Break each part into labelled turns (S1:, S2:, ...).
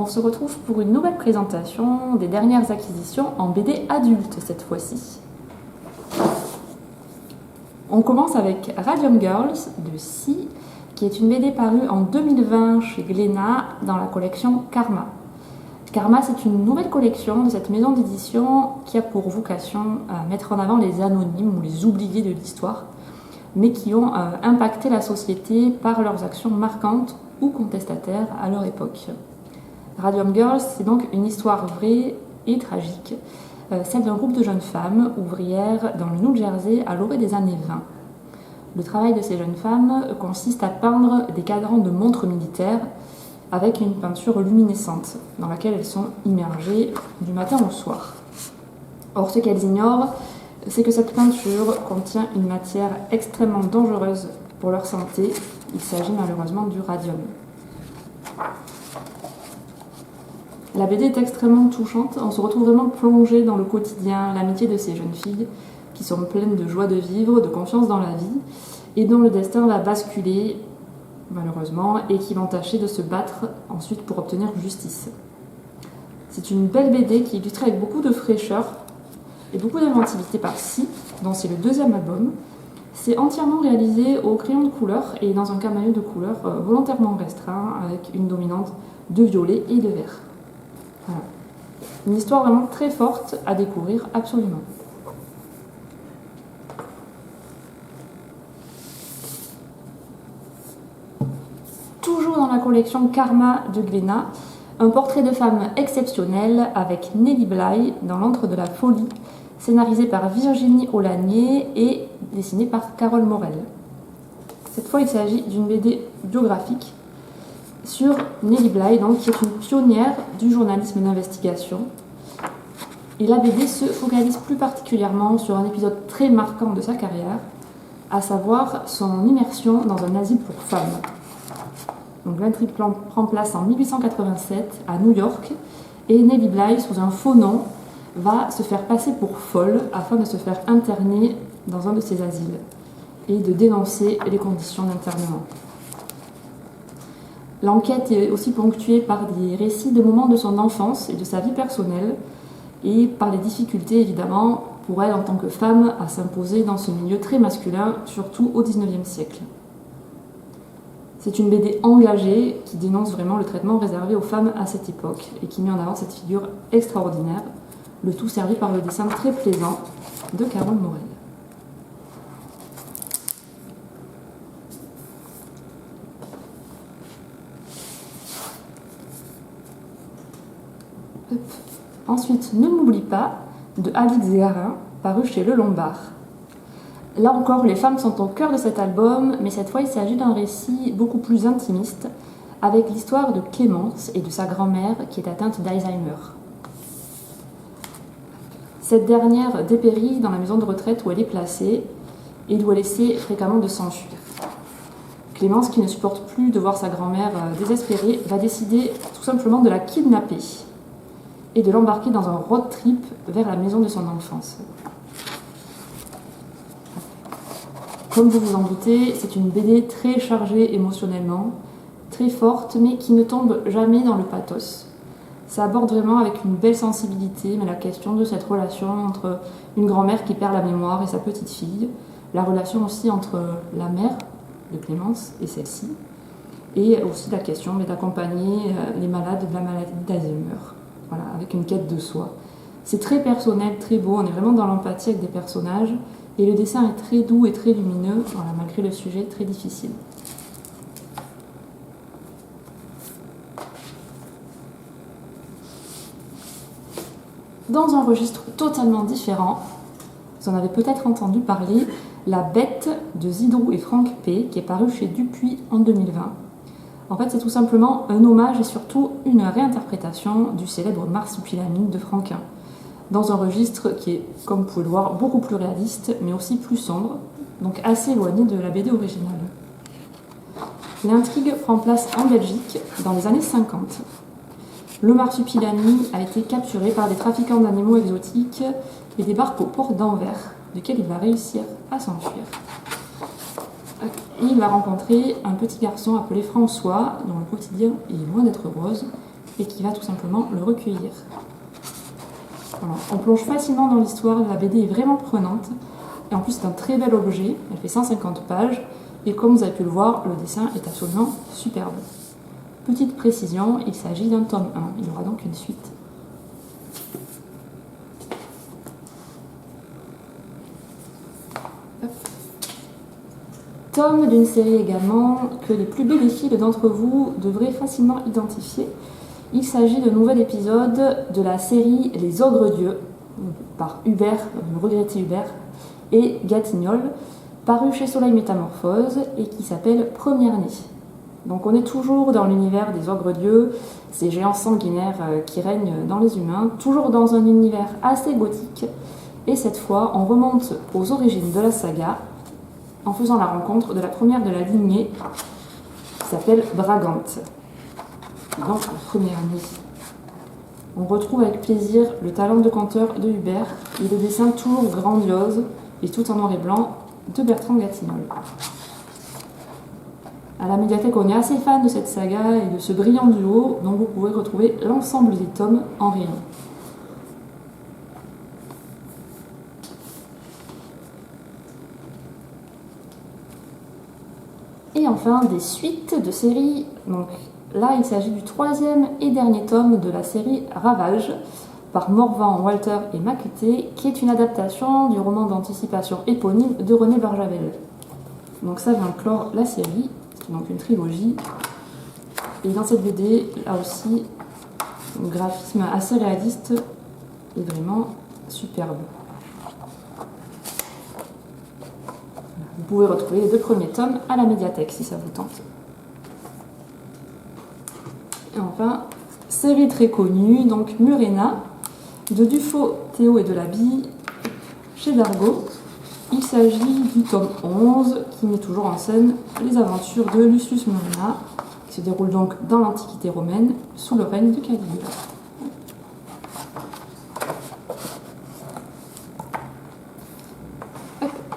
S1: on se retrouve pour une nouvelle présentation des dernières acquisitions en BD adulte cette fois-ci. On commence avec Radium Girls de Si, qui est une BD parue en 2020 chez Glénat dans la collection Karma. Karma, c'est une nouvelle collection de cette maison d'édition qui a pour vocation à mettre en avant les anonymes ou les oubliés de l'histoire, mais qui ont impacté la société par leurs actions marquantes ou contestataires à leur époque. Radium Girls, c'est donc une histoire vraie et tragique, celle d'un groupe de jeunes femmes ouvrières dans le New Jersey à l'orée des années 20. Le travail de ces jeunes femmes consiste à peindre des cadrans de montres militaires avec une peinture luminescente dans laquelle elles sont immergées du matin au soir. Or, ce qu'elles ignorent, c'est que cette peinture contient une matière extrêmement dangereuse pour leur santé. Il s'agit malheureusement du radium. La BD est extrêmement touchante. On se retrouve vraiment plongé dans le quotidien, l'amitié de ces jeunes filles qui sont pleines de joie de vivre, de confiance dans la vie et dont le destin va basculer malheureusement et qui vont tâcher de se battre ensuite pour obtenir justice. C'est une belle BD qui est illustrée avec beaucoup de fraîcheur et beaucoup d'inventivité par Si, dont c'est le deuxième album. C'est entièrement réalisé au crayon de couleur et dans un camailleux de couleur volontairement restreint avec une dominante de violet et de vert. Voilà. Une histoire vraiment très forte à découvrir absolument. Toujours dans la collection Karma de Glénat, un portrait de femme exceptionnelle avec Nelly Bly dans l'antre de la folie, scénarisé par Virginie Aulagnier et dessiné par Carole Morel. Cette fois, il s'agit d'une BD biographique sur Nelly Bly, donc, qui est une pionnière du journalisme d'investigation. Et la BD se focalise plus particulièrement sur un épisode très marquant de sa carrière, à savoir son immersion dans un asile pour femmes. Donc, l'intrigue prend place en 1887 à New York et Nelly Bly, sous un faux nom, va se faire passer pour folle afin de se faire interner dans un de ces asiles et de dénoncer les conditions d'internement. L'enquête est aussi ponctuée par des récits de moments de son enfance et de sa vie personnelle et par les difficultés évidemment pour elle en tant que femme à s'imposer dans ce milieu très masculin, surtout au XIXe siècle. C'est une BD engagée qui dénonce vraiment le traitement réservé aux femmes à cette époque et qui met en avant cette figure extraordinaire, le tout servi par le dessin très plaisant de Carole Morel. Ensuite, Ne m'oublie pas, de Alix Garin, paru chez Le Lombard. Là encore, les femmes sont au cœur de cet album, mais cette fois il s'agit d'un récit beaucoup plus intimiste, avec l'histoire de Clémence et de sa grand-mère qui est atteinte d'Alzheimer. Cette dernière dépérit dans la maison de retraite où elle est placée et d'où elle essaie fréquemment de s'enfuir. Clémence, qui ne supporte plus de voir sa grand-mère désespérée, va décider tout simplement de la kidnapper et de l'embarquer dans un road trip vers la maison de son enfance. Comme vous vous en doutez, c'est une BD très chargée émotionnellement, très forte, mais qui ne tombe jamais dans le pathos. Ça aborde vraiment avec une belle sensibilité mais la question de cette relation entre une grand-mère qui perd la mémoire et sa petite-fille, la relation aussi entre la mère de Clémence et celle-ci, et aussi la question d'accompagner les malades de la maladie d'Alzheimer, voilà, avec une quête de soi. C'est très personnel, très beau, on est vraiment dans l'empathie avec des personnages, et le dessin est très doux et très lumineux, voilà, malgré le sujet très difficile. Dans un registre totalement différent, vous en avez peut-être entendu parler, La Bête de Zidrou et Franck P, qui est paru chez Dupuis en 2020. En fait, c'est tout simplement un hommage et surtout une réinterprétation du célèbre Marsupilami de Franquin, dans un registre qui est, comme vous pouvez le voir, beaucoup plus réaliste, mais aussi plus sombre, donc assez éloigné de la BD originale. L'intrigue prend place en Belgique dans les années 50. Le Marsupilami a été capturé par des trafiquants d'animaux exotiques et débarque au port d'Anvers, duquel il va réussir à s'enfuir. Et il va rencontrer un petit garçon appelé François, dont le quotidien est loin d'être rose, et qui va tout simplement le recueillir. Voilà. On plonge facilement dans l'histoire, la BD est vraiment prenante, et en plus c'est un très bel objet, elle fait 150 pages, et comme vous avez pu le voir, le dessin est absolument superbe. Petite précision, il s'agit d'un tome 1, il y aura donc une suite. Tome d'une série également que les plus bénéphiles d'entre vous devraient facilement identifier. Il s'agit de nouvel épisode de la série Les Ogres-Dieux, par Hubert, le regretté Hubert, et Gatignolles, paru chez Soleil Métamorphose et qui s'appelle Première Née. Donc on est toujours dans l'univers des Ogres-Dieux, ces géants sanguinaires qui règnent dans les humains, toujours dans un univers assez gothique, et cette fois on remonte aux origines de la saga, en faisant la rencontre de la première de la lignée, qui s'appelle Bragante. Donc, la première année. On retrouve avec plaisir le talent de conteur de Hubert et le dessin toujours grandiose, et tout en noir et blanc, de Bertrand Gatignolles. À la médiathèque, on est assez fan de cette saga et de ce brillant duo, dont vous pouvez retrouver l'ensemble des tomes en rayon. Et enfin, des suites de séries. Donc là, il s'agit du 3e et dernier tome de la série Ravage, par Morvan, Walter et Maqueté, qui est une adaptation du roman d'anticipation éponyme de René Barjavel. Donc ça vient clore la série, donc une trilogie. Et dans cette BD, là aussi, un graphisme assez réaliste et vraiment superbe. Vous pouvez retrouver les 2 premiers tomes à la médiathèque si ça vous tente. Et enfin, série très connue, donc Murena, de Dufaux, Théo et de la Bille, chez Dargaud. Il s'agit du tome 11 qui met toujours en scène les aventures de Lucius Murena, qui se déroulent donc dans l'Antiquité romaine sous le règne de Caligula.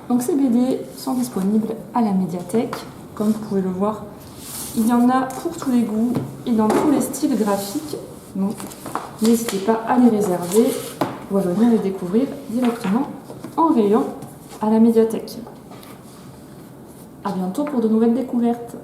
S1: Donc ces BD sont disponibles à la médiathèque. Comme vous pouvez le voir, il y en a pour tous les goûts et dans tous les styles graphiques. Donc n'hésitez pas à les réserver ou à venir les découvrir directement en rayon à la médiathèque. A bientôt pour de nouvelles découvertes.